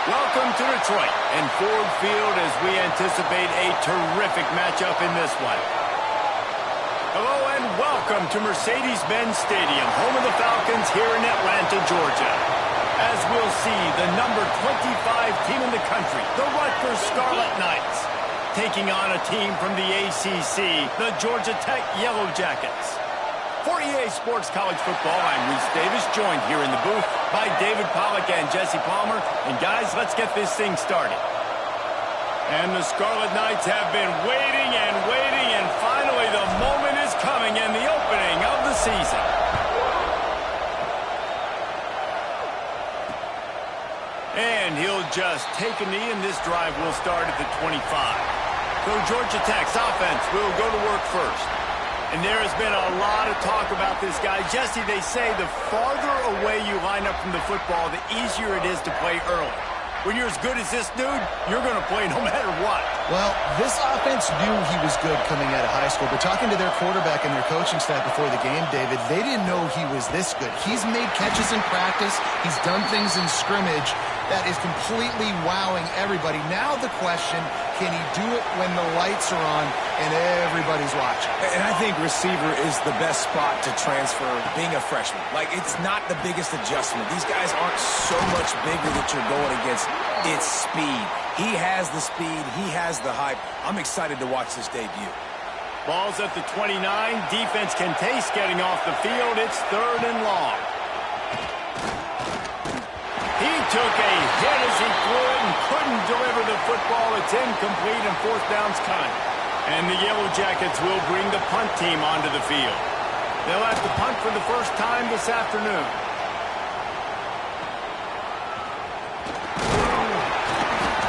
Welcome to Detroit and Ford Field as we anticipate a terrific matchup in this one. Hello and welcome to Mercedes-Benz Stadium, home of the Falcons here in Atlanta, Georgia. As we'll see, the number 25 team in the country, the Rutgers Scarlet Knights, taking on a team from the ACC, the Georgia Tech Yellow Jackets. For EA Sports College Football, I'm Reese Davis, joined here in the booth by David Pollack and Jesse Palmer. And guys, let's get this thing started. And the Scarlet Knights have been waiting, and finally the moment is coming and the opening of the season. And he'll just take a knee, and this drive will start at the 25. So Georgia Tech's offense will go to work first. And there has been a lot of talk about this guy. Jesse, they say the farther away you line up from the football, the easier it is to play early. When you're as good as this dude, you're going to play no matter what. Well, this offense knew he was good coming out of high school, but talking to their quarterback and their coaching staff before the game, David, they didn't know he was this good. He's made catches in practice. He's done things in scrimmage that is completely wowing everybody. Now the question, can he do it when the lights are on and everybody's watching? And I think receiver is the best spot to transfer being a freshman. Like, it's not the biggest adjustment. These guys aren't so much bigger that you're going against. It's speed. He has the speed. He has the hype. I'm excited to watch this debut. Ball's at the 29. Defense can taste getting off the field. It's 3rd and long. He took a hit as he threw it and couldn't deliver the football. It's incomplete and 4th down's coming. And the Yellow Jackets will bring the punt team onto the field. They'll have to punt for the first time this afternoon.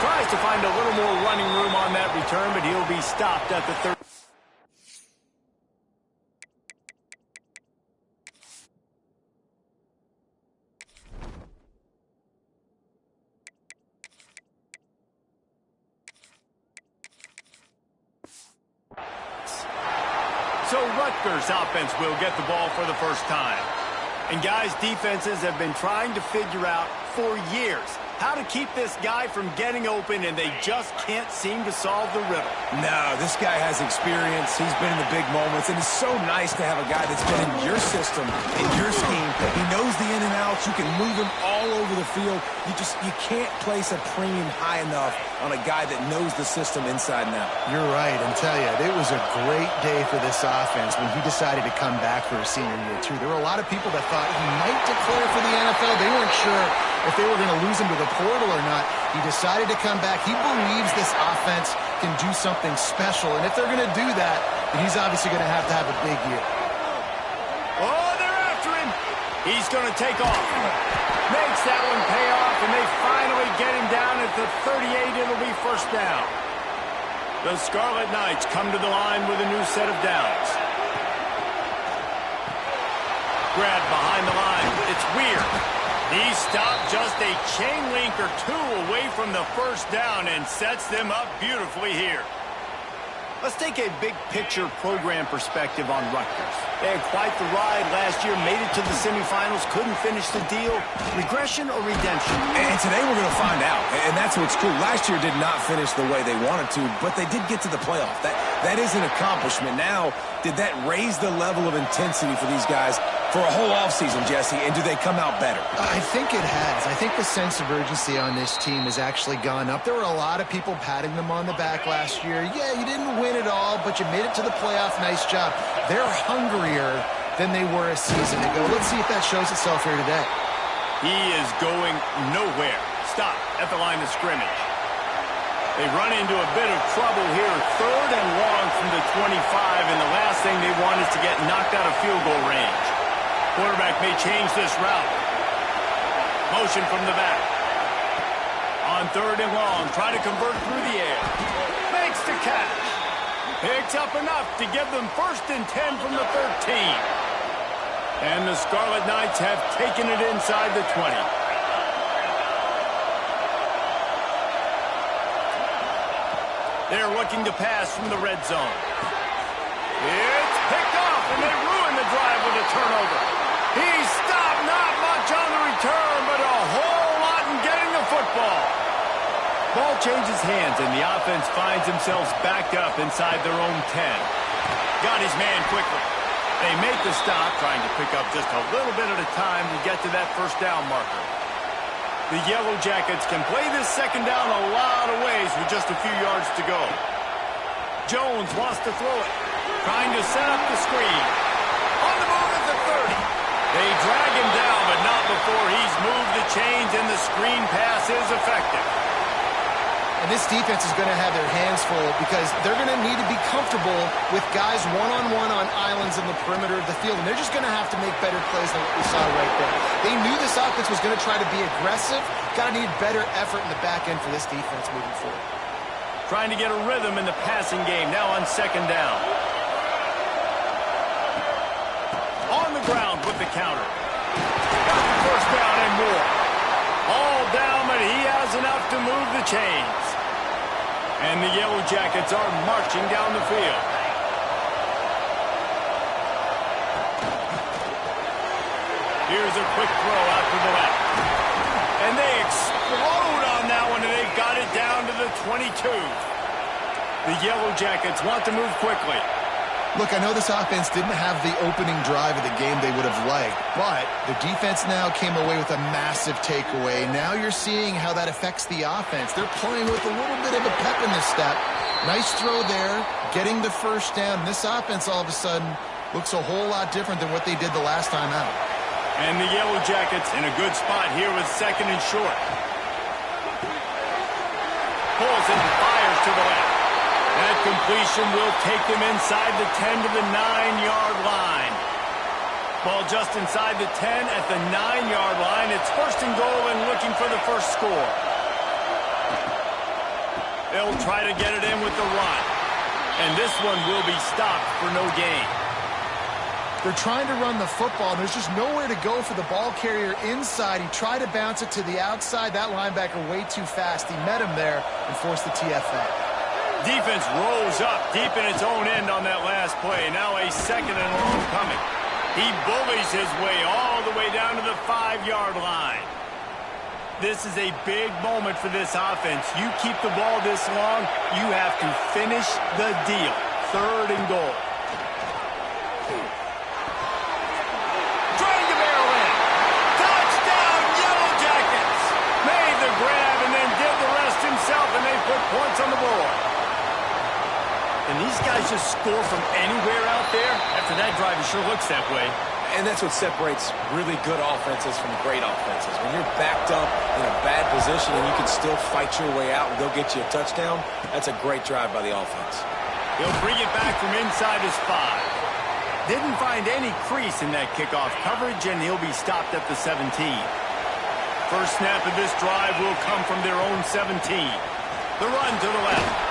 Tries to find a little more running room on that return, but he'll be stopped at the 30. So Rutgers offense will get the ball for the first time. And guys, defenses have been trying to figure out for years how to keep this guy from getting open, and they just can't seem to solve the riddle. No, this guy has experience. He's been in the big moments, and it's so nice to have a guy that's been in your system, in your scheme. He knows the in and outs. You can move him all over the field. You can't place a premium high enough on a guy that knows the system inside and out. You're right, and tell you, it was a great day for this offense when he decided to come back for his senior year, too. There were a lot of people that thought he might declare for the NFL. They weren't sure if they were going to lose him to the portal or not. He decided to come back. He believes this offense can do something special, and if they're going to do that, then he's obviously going to have a big year. Oh, they're after him. He's going to take off. Makes that one pay off, and they finally get him down at the 38. It'll be 1st down. The Scarlet Knights come to the line with a new set of downs. Grab behind the line. It's Weir. He stopped just a chain link or 2 away from the 1st down and sets them up beautifully here. Let's take a big-picture program perspective on Rutgers. They had quite the ride last year, made it to the semifinals, couldn't finish the deal. Regression or redemption? And today we're going to find out, and that's what's cool. Last year did not finish the way they wanted to, but they did get to the playoff. That is an accomplishment. Now, did that raise the level of intensity for these guys for a whole offseason, Jesse, and do they come out better? I think it has. I think the sense of urgency on this team has actually gone up. There were a lot of people patting them on the back last year. Yeah, you didn't win it all, but you made it to the playoff. Nice job. They're hungrier than they were a season ago. Let's see if that shows itself here today. He is going nowhere. Stop at the line of scrimmage. They run into a bit of trouble here. 3rd and long from the 25, and the last thing they want is to get knocked out of field goal range. Quarterback may change this route. Motion from the back. On 3rd and long, try to convert through the air. Makes the catch. Picks up enough to give them 1st and 10 from the 13. And the Scarlet Knights have taken it inside the 20. They're looking to pass from the red zone. It's picked off, and they ruin the drive with a turnover. He stopped, not much on the return, but a whole lot in getting the football. changes hands, and the offense finds themselves backed up inside their own 10. Got his man quickly. They make the stop, trying to pick up just a little bit at a time to get to that first down marker. The Yellow Jackets can play this second down a lot of ways with just a few yards to go. Jones wants to throw it, trying to set up the screen. On the move at the 30. They drag him down, but not before he's moved the chains, and the screen pass is effective. And this defense is going to have their hands full because they're going to need to be comfortable with guys one-on-one on islands in the perimeter of the field, and they're just going to have to make better plays than what we saw right there. They knew this offense was going to try to be aggressive. Got to need better effort in the back end for this defense moving forward. Trying to get a rhythm in the passing game now on second down. On the ground with the counter. Got the first down and more. All down, but he has enough to move the chains. And the Yellow Jackets are marching down the field. Here's a quick throw out to the left. And they explode on that one, and they've got it down to the 22. The Yellow Jackets want to move quickly. Look, I know this offense didn't have the opening drive of the game they would have liked, but the defense now came away with a massive takeaway. Now you're seeing how that affects the offense. They're playing with a little bit of a pep in their step. Nice throw there, getting the first down. This offense all of a sudden looks a whole lot different than what they did the last time out. And the Yellow Jackets in a good spot here with second and short. Pulls it and fires to the left. That completion will take them inside the 10 to the 9-yard line. Ball just inside the 10 at the 9-yard line. It's first and goal and looking for the first score. They'll try to get it in with the run. And this one will be stopped for no gain. They're trying to run the football, and there's just nowhere to go for the ball carrier inside. He tried to bounce it to the outside. That linebacker way too fast. He met him there and forced the TFL. Defense rose up deep in its own end on that last play. Now a second and long coming. He bullies his way all the way down to the 5-yard line. This is a big moment for this offense. You keep the ball this long, you have to finish the deal. Third and goal. Trying to barrel in. Touchdown, Yellow Jackets! Made the grab and then did the rest himself, and they put points on the board. And these guys just score from anywhere out there. After that drive, it sure looks that way. And that's what separates really good offenses from great offenses. When you're backed up in a bad position and you can still fight your way out and go get you a touchdown, that's a great drive by the offense. He'll bring it back from inside his 5. Didn't find any crease in that kickoff coverage, and he'll be stopped at the 17. First snap of this drive will come from their own 17. The run to the left.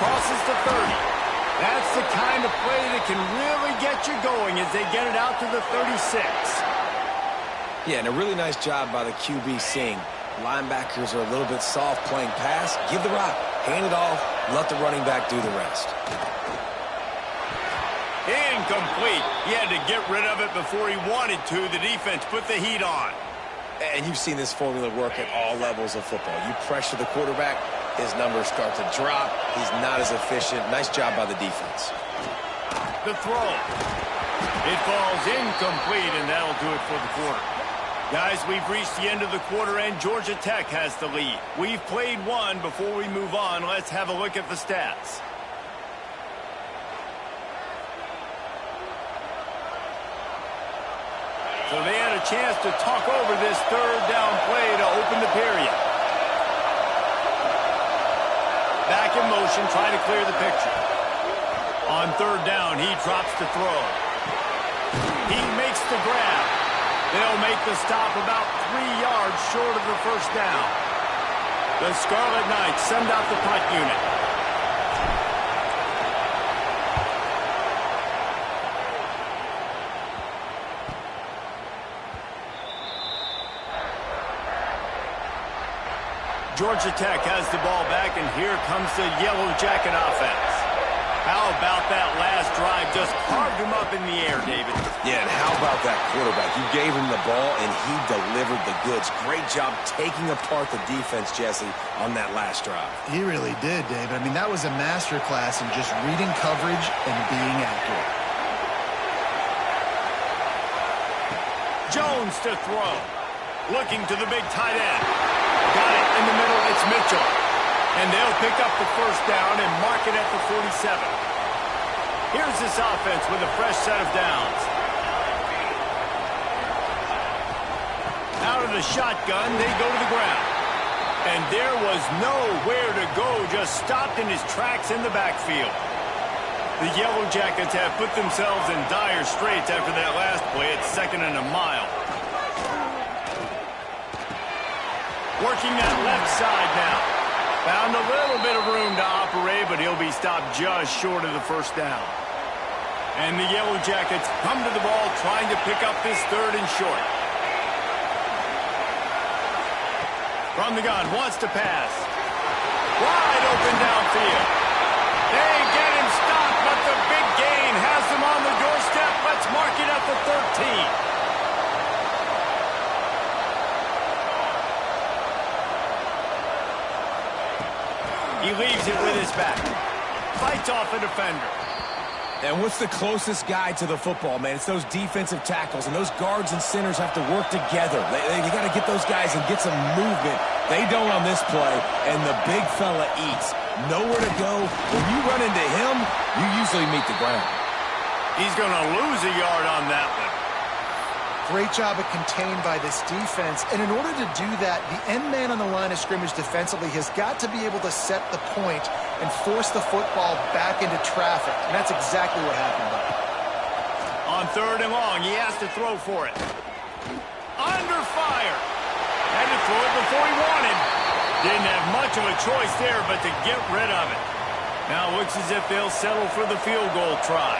Crosses to 30. That's the kind of play that can really get you going as they get it out to the 36. Yeah, and a really nice job by the QB seeing. Linebackers are a little bit soft playing pass. Give the rock. Hand it off. Let the running back do the rest. Incomplete. He had to get rid of it before he wanted to. The defense put the heat on. And you've seen this formula work at all levels of football. You pressure the quarterback, his numbers start to drop. He's not as efficient. Nice job by the defense. The throw. It falls incomplete, and that'll do it for the quarter. Guys, we've reached the end of the quarter, and Georgia Tech has the lead. We've played one. Before we move on, let's have a look at the stats. So they had a chance to talk over this third down play to open the period. Back in motion, try to clear the picture. On third down, he drops to throw. He makes the grab. They'll make the stop about 3 yards short of the first down. The Scarlet Knights send out the punt unit. Georgia Tech has the ball back, and here comes the Yellow Jacket offense. How about that last drive? Just carved him up in the air, David. Yeah, and how about that quarterback? You gave him the ball, and he delivered the goods. Great job taking apart the defense, Jesse, on that last drive. He really did, David. I mean, that was a masterclass in just reading coverage and being accurate. Jones to throw. Looking to the big tight end. Got it in the middle. It's Mitchell. And they'll pick up the first down and mark it at the 47. Here's this offense with a fresh set of downs. Out of the shotgun, they go to the ground. And there was nowhere to go, just stopped in his tracks in the backfield. The Yellow Jackets have put themselves in dire straits after that last play. It's 2nd and a mile. Working that left side now. Found a little bit of room to operate, but he'll be stopped just short of the first down. And the Yellow Jackets come to the ball trying to pick up this 3rd and short. From the gun, wants to pass. Wide open downfield. They get him stopped, but the big gain has them on the doorstep. Let's mark it at the 13. He leaves it with his back. Fights off a defender. And what's the closest guy to the football, man? It's those defensive tackles, and those guards and centers have to work together. They got to get those guys and get some movement. They don't on this play, and the big fella eats. Nowhere to go. When you run into him, you usually meet the ground. He's going to lose a yard on that one. Great job of contained by this defense. And in order to do that, the end man on the line of scrimmage defensively has got to be able to set the point and force the football back into traffic. And that's exactly what happened. On 3rd and long, he has to throw for it. Under fire. Had to throw it before he wanted. Didn't have much of a choice there but to get rid of it. Now it looks as if they'll settle for the field goal try.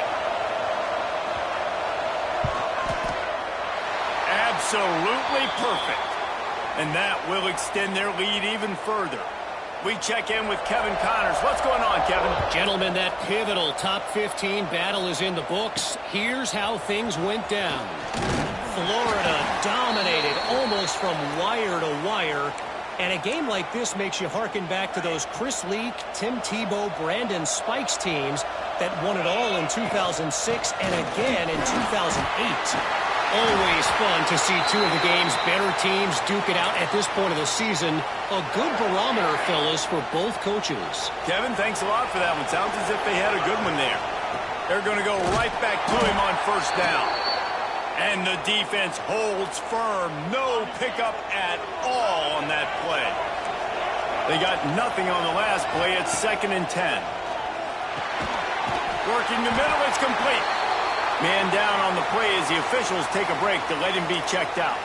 Absolutely perfect. And that will extend their lead even further. We check in with Kevin Connors. What's going on, Kevin? Gentlemen, that pivotal top 15 battle is in the books. Here's how things went down. Florida dominated almost from wire to wire. And a game like this makes you hearken back to those Chris Leak, Tim Tebow, Brandon Spikes teams that won it all in 2006 and again in 2008. Always fun to see two of the game's better teams duke it out at this point of the season. A good barometer, fellas, for both coaches. Kevin, thanks a lot for that one. Sounds as if they had a good one there. They're going to go right back to him on first down. And the defense holds firm. No pickup at all on that play. They got nothing on the last play. It's 2nd and 10. Working the middle, it's complete. Man down on the play as the officials take a break to let him be checked out.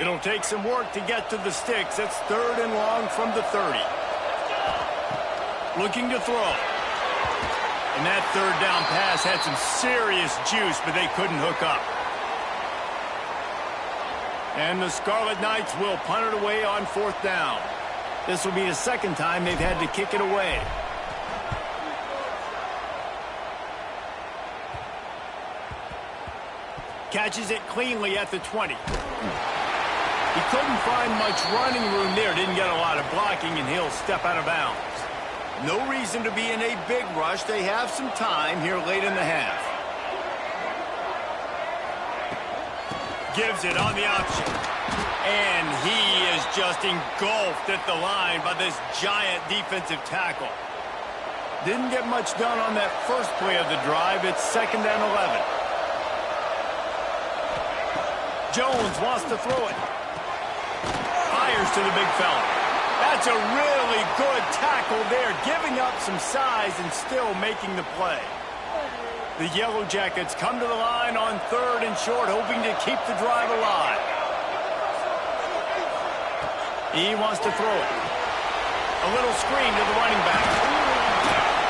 It'll take some work to get to the sticks. It's 3rd and long from the 30. Looking to throw. And that 3rd down pass had some serious juice, but they couldn't hook up. And the Scarlet Knights will punt it away on 4th down. This will be the 2nd time they've had to kick it away. Catches it cleanly at the 20. He couldn't find much running room there. Didn't get a lot of blocking, and he'll step out of bounds. No reason to be in a big rush. They have some time here late in the half. Gives it on the option. And he is just engulfed at the line by this giant defensive tackle. Didn't get much done on that first play of the drive. It's 2nd and 11. Jones wants to throw it. Fires to the big fella. That's a really good tackle there, giving up some size and still making the play. The Yellow Jackets come to the line on 3rd and short, hoping to keep the drive alive. He wants to throw it. A little screen to the running back.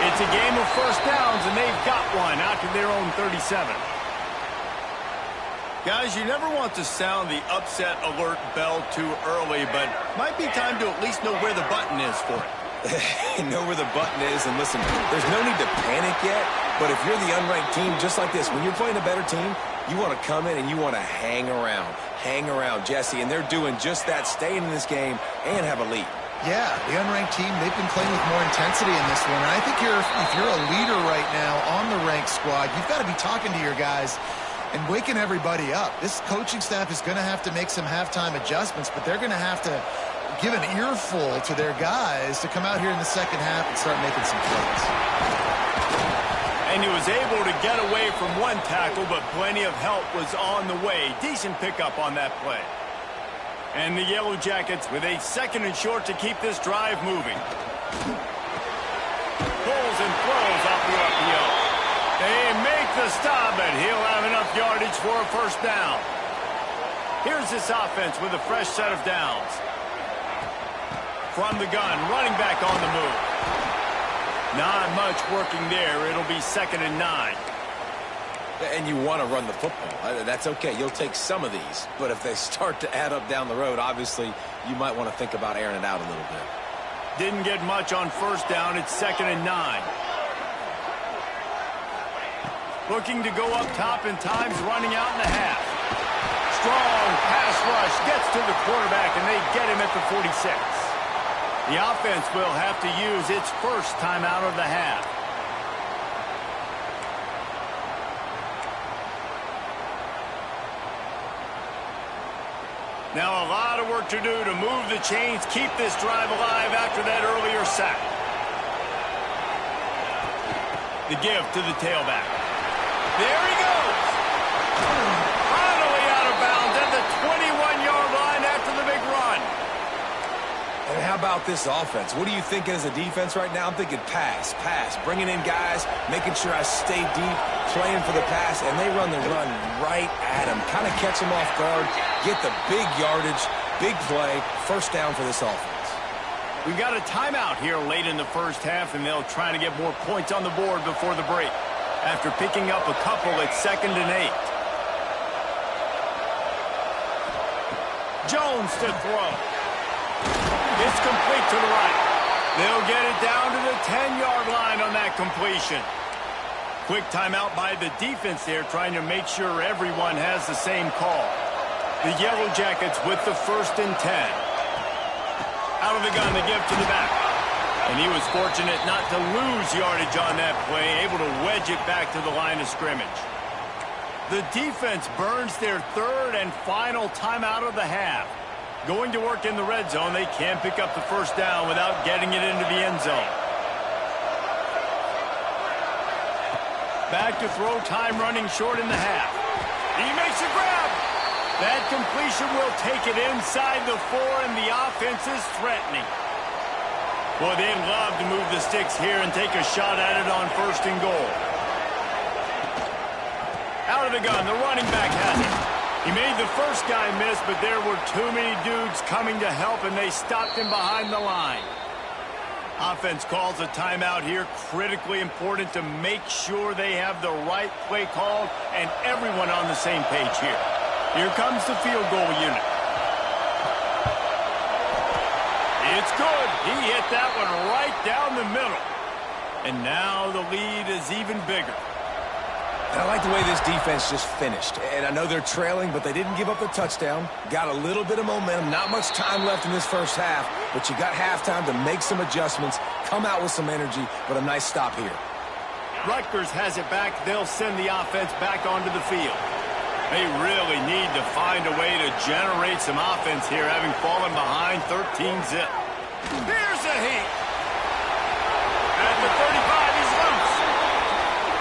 It's a game of first downs, and they've got one out to their own 37. Guys, you never want to sound the upset alert bell too early, but might be time to at least know where the button is for it. Know where the button is, and listen, there's no need to panic yet, but if you're the unranked team, just like this, when you're playing a better team, you want to come in and you want to hang around, Jesse, and they're doing just that, staying in this game and have a lead. Yeah, the unranked team, they've been playing with more intensity in this one, and I think if you're a leader right now on the ranked squad, you've got to be talking to your guys and waking everybody up. This coaching staff is going to have to make some halftime adjustments, but they're going to have to give an earful to their guys to come out here in the second half and start making some plays. And he was able to get away from one tackle, but plenty of help was on the way. Decent pickup on that play. And the Yellow Jackets with a 2nd and short to keep this drive moving. Pulls and throws off the RPO. They make the stop, but he'll have enough yardage for a first down. Here's this offense with a fresh set of downs. From the gun, running back on the move. Not much working there. It'll be 2nd and 9. And you want to run the football. That's okay. You'll take some of these. But if they start to add up down the road, obviously, you might want to think about airing it out a little bit. Didn't get much on first down. It's 2nd and 9. Looking to go up top, and time's running out in the half. Strong pass rush gets to the quarterback, and they get him at the 46. The offense will have to use its first timeout of the half. Now a lot of work to do to move the chains, keep this drive alive after that earlier sack. The give to the tailback. There he goes. Finally out of bounds at the 21-yard line after the big run. And how about this offense? What are you thinking as a defense right now? I'm thinking pass, bringing in guys, making sure I stay deep, playing for the pass, and they run the run right at him. Kind of catch him off guard, get the big yardage, big play, first down for this offense. We got a timeout here late in the first half, and they'll try to get more points on the board before the break. After picking up a couple, it's 2nd and 8. Jones to throw. It's complete to the right. They'll get it down to the 10-yard line on that completion. Quick timeout by the defense there, trying to make sure everyone has the same call. The Yellow Jackets with the 1st and 10. Out of the gun, the give to the back. And he was fortunate not to lose yardage on that play, able to wedge it back to the line of scrimmage. The defense burns their 3rd and final timeout of the half. Going to work in the red zone, they can't pick up the first down without getting it into the end zone. Back to throw, time running short in the half. He makes a grab. That completion will take it inside the 4, and the offense is threatening. Boy, they'd love to move the sticks here and take a shot at it on 1st and goal. Out of the gun, the running back has it. He made the first guy miss, but there were too many dudes coming to help, and they stopped him behind the line. Offense calls a timeout here. Critically important to make sure they have the right play called and everyone on the same page here. Here comes the field goal unit. It's good. He hit that one right down the middle. And now the lead is even bigger. And I like the way this defense just finished. And I know they're trailing, but they didn't give up the touchdown. Got a little bit of momentum. Not much time left in this first half, but you got halftime to make some adjustments, come out with some energy, but a nice stop here. Rutgers has it back. They'll send the offense back onto the field. They really need to find a way to generate some offense here, having fallen behind 13-zip. Here's a heat. At the 35, he's loose.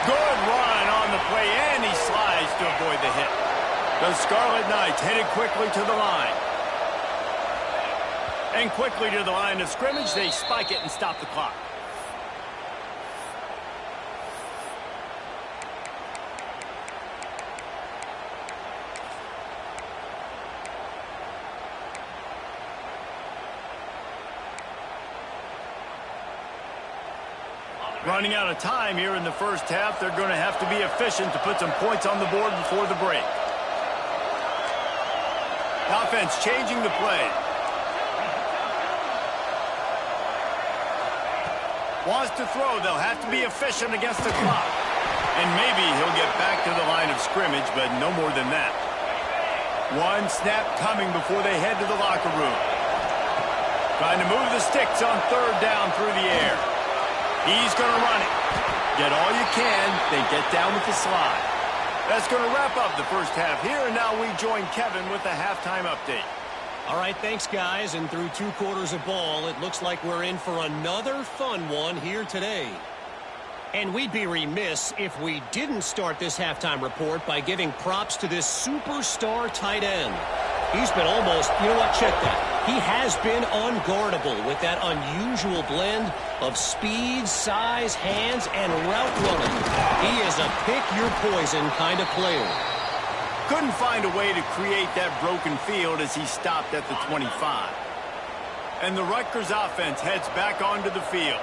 Good run on the play, and he slides to avoid the hit. The Scarlet Knights headed quickly to the line. And quickly to the line of scrimmage, they spike it and stop the clock. Running out of time here in the first half. They're going to have to be efficient to put some points on the board before the break. Offense changing the play. Wants to throw. They'll have to be efficient against the clock. And maybe he'll get back to the line of scrimmage, but no more than that. One snap coming before they head to the locker room. Trying to move the sticks on third down through the air. He's going to run it. Get all you can, then get down with the slide. That's going to wrap up the first half here, and now we join Kevin with the halftime update. All right, thanks, guys. And through 2 quarters of ball, it looks like we're in for another fun one here today. And we'd be remiss if we didn't start this halftime report by giving props to this superstar tight end. He's been almost, you know what, check that. He has been unguardable with that unusual blend of speed, size, hands, and route running. He is a pick-your-poison kind of player. Couldn't find a way to create that broken field as he stopped at the 25. And the Rutgers offense heads back onto the field.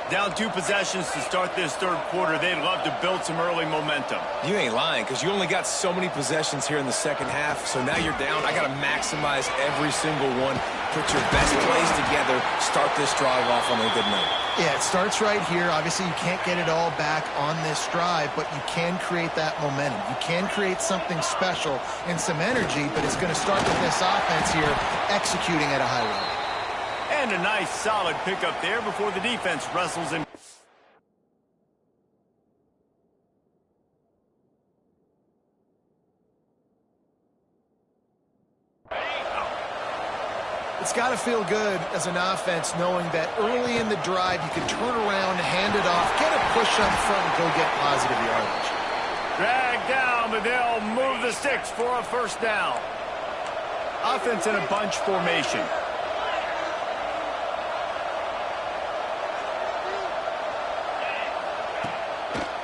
Down 2 possessions to start this third quarter. They'd love to build some early momentum. You ain't lying, because you only got so many possessions here in the second half, so now you're down. I got to maximize every single one. Put your best plays together. Start this drive off on a good note. Yeah, it starts right here. Obviously, you can't get it all back on this drive, but you can create that momentum. You can create something special and some energy, but it's going to start with this offense here executing at a high level. And a nice, solid pickup there before the defense wrestles him. It's got to feel good as an offense knowing that early in the drive you can turn around, hand it off, get a push up front, and go get positive yardage. Drag down, but they'll move the sticks for a first down. Offense in a bunch formation.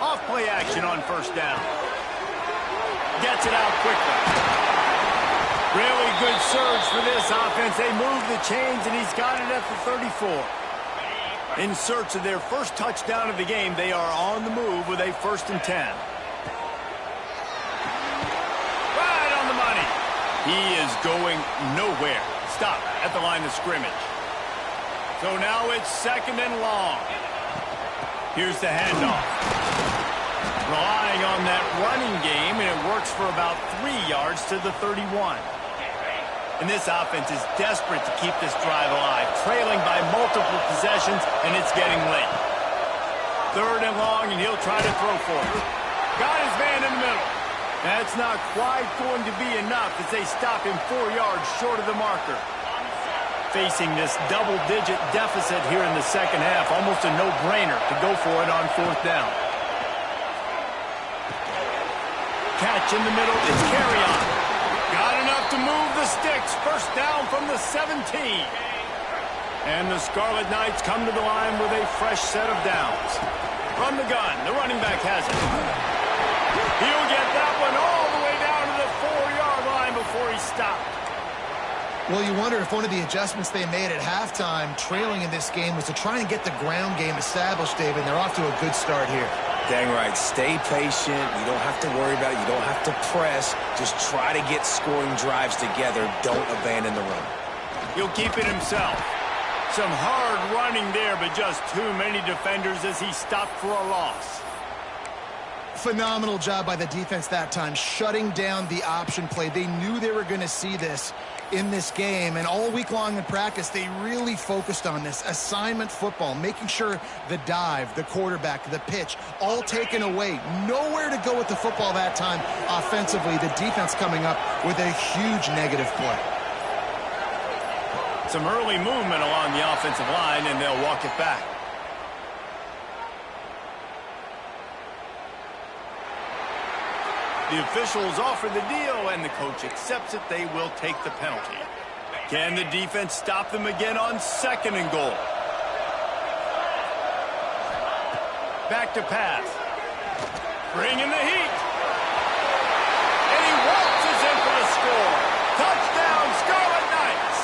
Off-play action on first down. Gets it out quickly. Really good surge for this offense. They move the chains, and he's got it at the 34. In search of their first touchdown of the game, they are on the move with a 1st and 10. Right on the money. He is going nowhere. Stop at the line of scrimmage. So now it's 2nd and long. Here's the handoff. Relying on that running game, and it works for about 3 yards to the 31. And this offense is desperate to keep this drive alive, trailing by multiple possessions, and it's getting late. 3rd and long, and he'll try to throw for it. Got his man in the middle. That's not quite going to be enough as they stop him 4 yards short of the marker. Facing this double-digit deficit here in the second half, almost a no-brainer to go for it on 4th down. Catch in the middle, it's carry on. Got enough to move the sticks. 1st down from the 17. And the Scarlet Knights come to the line with a fresh set of downs. From the gun, the running back has it. He'll get that one all the way down to the 4-yard line before he stopped. Well, you wonder if one of the adjustments they made at halftime, trailing in this game, was to try and get the ground game established, David. They're off to a good start here. Dang right. Stay patient. You don't have to worry about it. You don't have to press. Just try to get scoring drives together. Don't abandon the run. He'll keep it himself. Some hard running there, but just too many defenders as he stopped for a loss. Phenomenal job by the defense that time, shutting down the option play. They knew they were going to see this in this game, and all week long in practice, they really focused on this assignment football, making sure the dive, the quarterback, the pitch, all taken away. Nowhere to go with the football that time offensively. The defense coming up with a huge negative play. Some early movement along the offensive line, and they'll walk it back. The officials offer the deal, and the coach accepts it. They will take the penalty. Can the defense stop them again on 2nd and goal? Back to pass. Bringing the heat. And he waltzes in for the score. Touchdown, Scarlet Knights.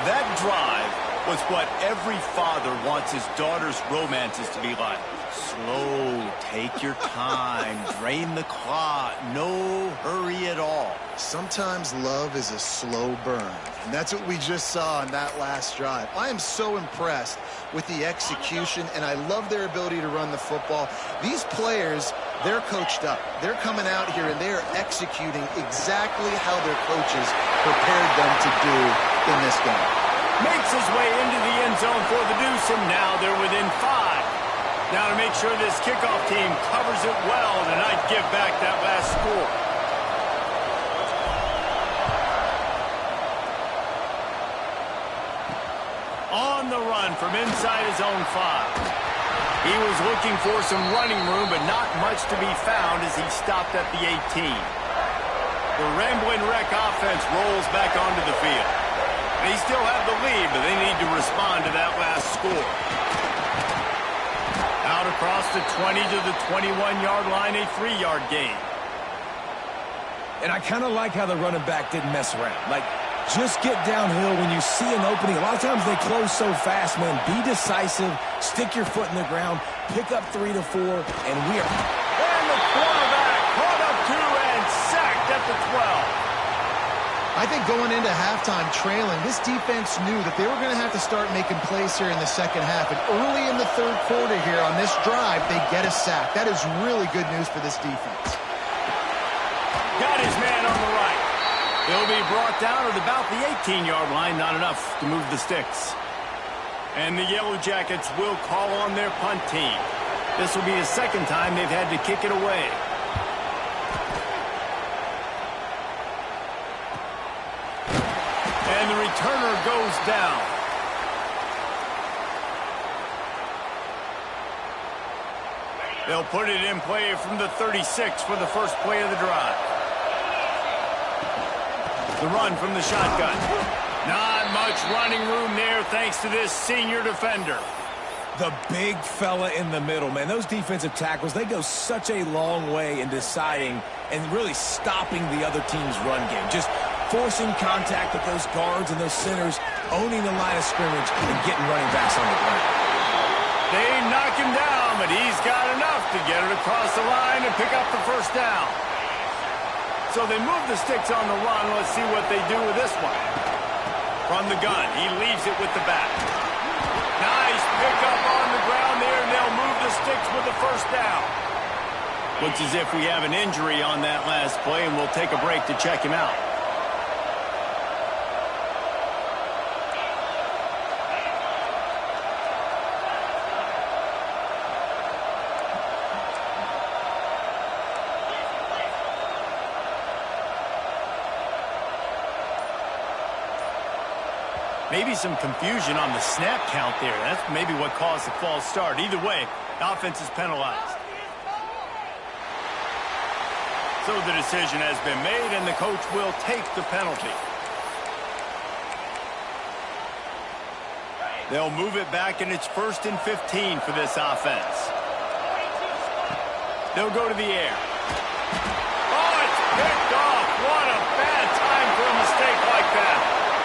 That drive was what every father wants his daughter's romances to be like. Slow, take your time, drain the clock, no hurry at all. Sometimes love is a slow burn, and that's what we just saw on that last drive. I am so impressed with the execution, and I love their ability to run the football. These players, they're coached up. They're coming out here, and they're executing exactly how their coaches prepared them to do in this game. Makes his way into the end zone for the deuce, and now they're within 5. Now to make sure this kickoff team covers it well to not give back that last score. On the run from inside his own 5. He was looking for some running room, but not much to be found as he stopped at the 18. The Ramblin' Wreck offense rolls back onto the field. They still have the lead, but they need to respond to that last score. Out across the 20 to the 21-yard line, a 3-yard gain. And I kind of like how the running back didn't mess around. Like, just get downhill when you see an opening. A lot of times they close so fast, man. Be decisive, stick your foot in the ground, pick up 3 to 4, and we are... And the quarterback caught up 2 and sacked at the 12. I think going into halftime trailing, this defense knew that they were going to have to start making plays here in the second half. And early in the third quarter here on this drive, they get a sack. That is really good news for this defense. Got his man on the right. He'll be brought down at about the 18-yard line. Not enough to move the sticks. And the Yellow Jackets will call on their punt team. This will be the second time they've had to kick it away. And the returner goes down. They'll put it in play from the 36 for the first play of the drive. The run from the shotgun. Not much running room there thanks to this senior defender. The big fella in the middle, man. Those defensive tackles, they go such a long way in deciding and really stopping the other team's run game. Just forcing contact with those guards and those centers, owning the line of scrimmage, and getting running backs on the ground. They knock him down, but he's got enough to get it across the line and pick up the first down. So they move the sticks on the run. Let's see what they do with this one. From the gun, he leaves it with the back. Nice pickup on the ground there, and they'll move the sticks with the first down. Looks as if we have an injury on that last play, and we'll take a break to check him out. Maybe some confusion on the snap count there. That's maybe what caused the false start. Either way, offense is penalized. So the decision has been made, and the coach will take the penalty. They'll move it back, and it's 1st and 15 for this offense. They'll go to the air. Oh, it's picked off. What a bad time for a mistake like that.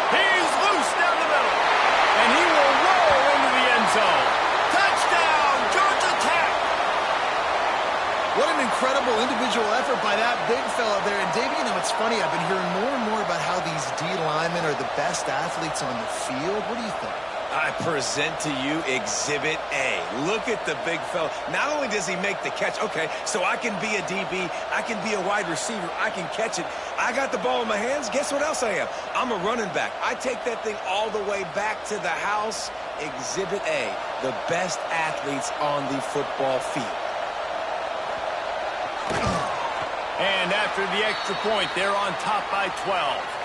He's loose down the middle, and he will roll into the end zone. Touchdown, Georgia Tech! What an incredible individual effort by that big fella there. And, Dave, you know, it's funny. I've been hearing more and more about how these D linemen are the best athletes on the field. What do you think? I present to you Exhibit A. Look at the big fella. Not only does he make the catch, okay, so I can be a DB, I can be a wide receiver, I can catch it. I got the ball in my hands. Guess what else I am? I'm a running back. I take that thing all the way back to the house. Exhibit A, the best athletes on the football field. And after the extra point, they're on top by 12.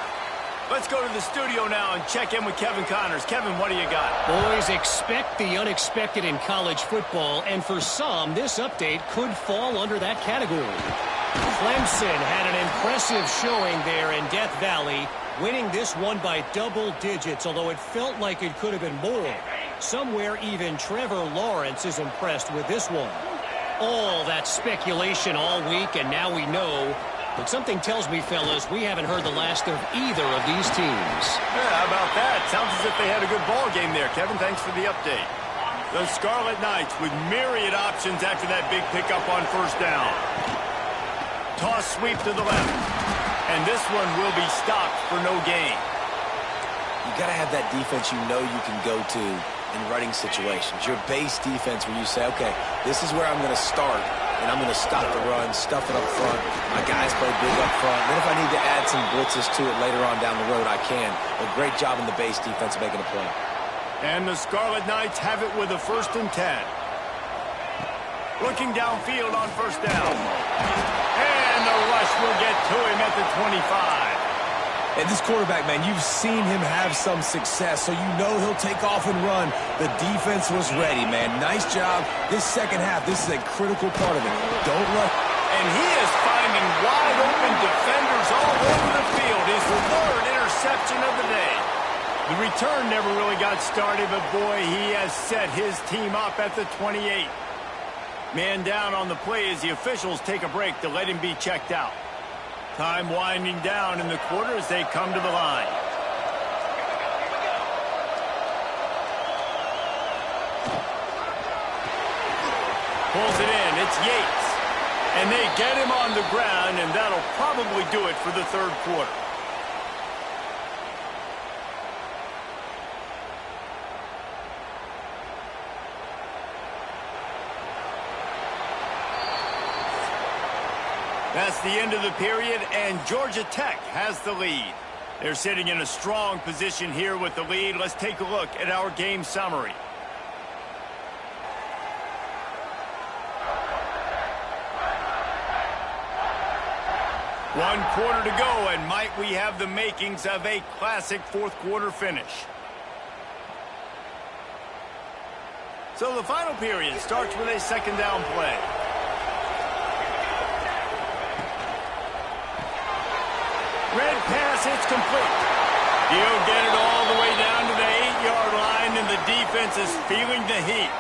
Let's go to the studio now and check in with Kevin Connors. Kevin, what do you got? Boys, expect the unexpected in college football, and for some, this update could fall under that category. Clemson had an impressive showing there in Death Valley, winning this one by double digits, although it felt like it could have been more. Somewhere even Trevor Lawrence is impressed with this one. All that speculation all week, and now we know But something tells me, fellas, we haven't heard the last of either of these teams. Yeah, how about that? Sounds as if they had a good ball game there, Kevin. Thanks for the update. The Scarlet Knights with myriad options after that big pickup on first down. Toss sweep to the left. And this one will be stopped for no gain. You got to have that defense you know you can go to in running situations. Your base defense where you say, okay, this is where I'm going to start, and I'm going to stop the run, stuff it up front. My guys play big up front. Then if I need to add some blitzes to it later on down the road, I can. But great job in the base defense making a play. And the Scarlet Knights have it with a 1st and 10. Looking downfield on first down. And the rush will get to him at the 25. And this quarterback, man, you've seen him have some success, so you know he'll take off and run. The defense was ready, man. Nice job. This second half, this is a critical part of it. Don't run. And he is finding wide open defenders all over the field. His 3rd interception of the day. The return never really got started, but boy, he has set his team up at the 28. Man down on the play as the officials take a break to let him be checked out. Time winding down in the quarter as they come to the line. Pulls it in. It's Yates. And they get him on the ground, and that'll probably do it for the 3rd quarter. That's the end of the period, and Georgia Tech has the lead. They're sitting in a strong position here with the lead. Let's take a look at our game summary. One quarter to go, and might we have the makings of a classic 4th quarter finish. So the final period starts with a 2nd down play. Red pass, it's complete. He'll get it all the way down to the 8-yard line, and the defense is feeling the heat.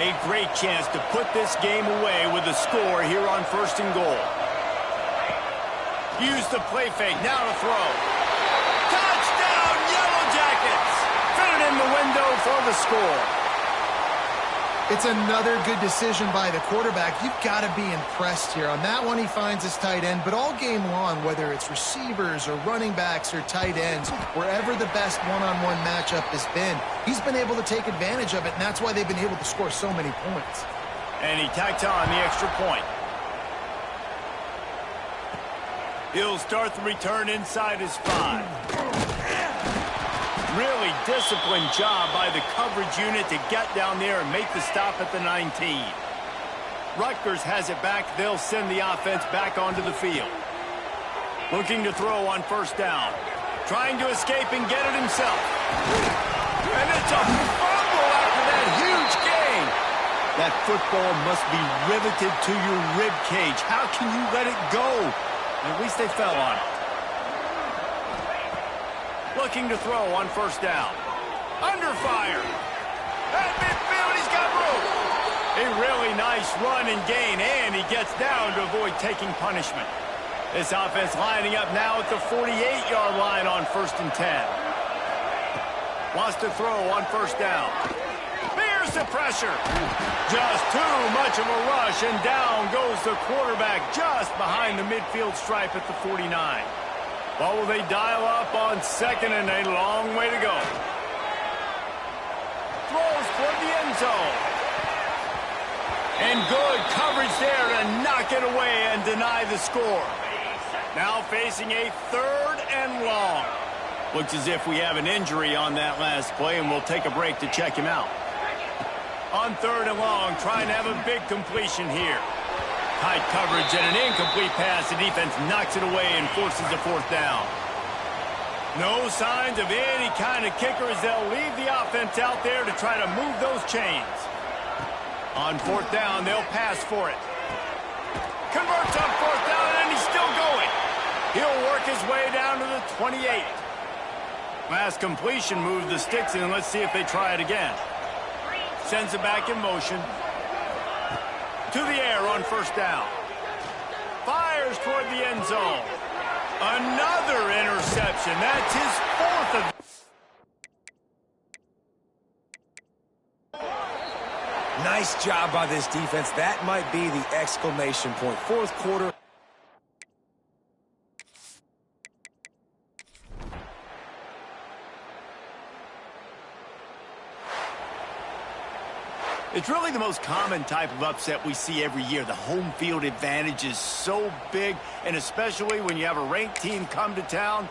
A great chance to put this game away with a score here on 1st and goal. Use the play fake, now to throw. Touchdown, Yellow Jackets! Fit it in the window for the score. It's another good decision by the quarterback. You've got to be impressed here. On that one, he finds his tight end, but all game long, whether it's receivers or running backs or tight ends, wherever the best one-on-one matchup has been, he's been able to take advantage of it, and that's why they've been able to score so many points. And he tacks on the extra point. He'll start the return inside his 5. Really disciplined job by the coverage unit to get down there and make the stop at the 19. Rutgers has it back. They'll send the offense back onto the field. Looking to throw on first down. Trying to escape and get it himself. And it's a fumble after that huge gain. That football must be riveted to your rib cage. How can you let it go? At least they fell on it. Looking to throw on first down. Under fire. At midfield, he's got room. A really nice run and gain, and he gets down to avoid taking punishment. This offense lining up now at the 48-yard line on 1st and 10. Wants to throw on first down. Here's the pressure. Just too much of a rush, and down goes the quarterback just behind the midfield stripe at the 49. What will they dial up on 2nd and a long way to go? Throws toward the end zone. And good coverage there to knock it away and deny the score. Now facing a 3rd and long. Looks as if we have an injury on that last play, and we'll take a break to check him out. On 3rd and long, trying to have a big completion here. Tight coverage and an incomplete pass. The defense knocks it away and forces a 4th down. No signs of any kind of kicker as they'll leave the offense out there to try to move those chains. On 4th down, they'll pass for it. Converts on 4th down, and he's still going. He'll work his way down to the 28. Last completion moved the sticks in. Let's see if they try it again. Sends it back in motion. To the air on first down. Fires toward the end zone. Another interception. That's his fourth of... Nice job by this defense. That might be the exclamation point. Fourth quarter. It's really the most common type of upset we see every year. The home field advantage is so big, and especially when you have a ranked team come to town.